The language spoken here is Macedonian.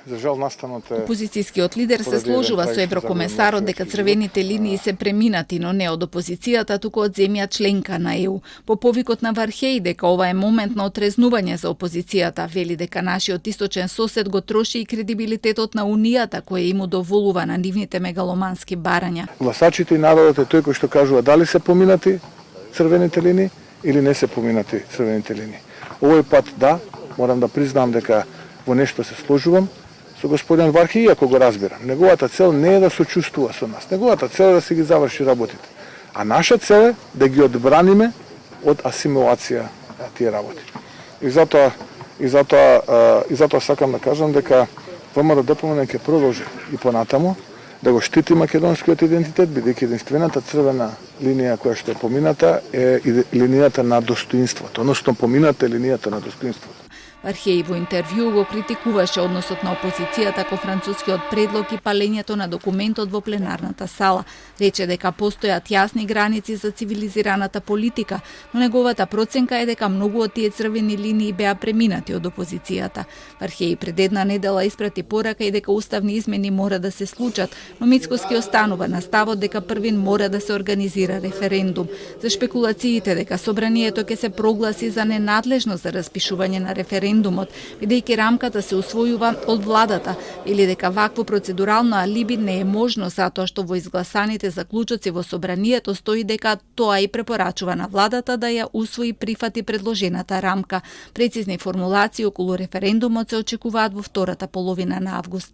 за жал настанот е... Опозицијскиот лидер се сложува со еврокомесарот дека црвените линии се преминати, но не од опозицијата, туку од земја членка на ЕУ. По повикот на Вархеј дека ова е момент на отрезнување за опозицијата, вели дека нашиот источен сосед го троши и кредибилитетот на Унијата, која им удоволува на нивните мегаломански барања. Гласачите и народот е тој кој што кажува дали се поминати црвените линии или не се поминати црвените линии. Овој пат да, морам да признам дека во нешто се сложувам со господин Вархеј, иако го разбирам. Неговата цел не е да сочувствува со нас. Неговата цел е да се ги заврши работите. А наша цел е да ги одбраниме од асимилација тие работи. И затоа сакам да кажам дека ВМРО-ДПМН ќе продолжи и понатаму да го штити македонскиот идентитет, бидејќи единствената црвена линија која што е помината е линијата на достоинството, односно помината е линијата на достоинството. Вархеј во интервју го критикуваше односот на опозицијата кон францускиот предлог и палењето на документот во пленарната сала. Рече дека постојат јасни граници за цивилизираната политика, но неговата проценка е дека многу од тие црвени линии беа преминати од опозицијата. Вархеј пред една недела испрати порака и дека уставни измени мора да се случат, но Мицкоски останува на ставот дека првин мора да се организира референдум. За шпекулациите дека собранието ќе се прогласи за ненадлежно за распишување на референдумот, бидејќи рамката се усвојува од владата, или дека вакво процедурално алиби не е можно затоа што во изгласаните заклучоци во собранието стои дека тоа и препорачува на владата да ја усвои прифати предложената рамка. Прецизни формулации околу референдумот се очекуваат во втората половина на август.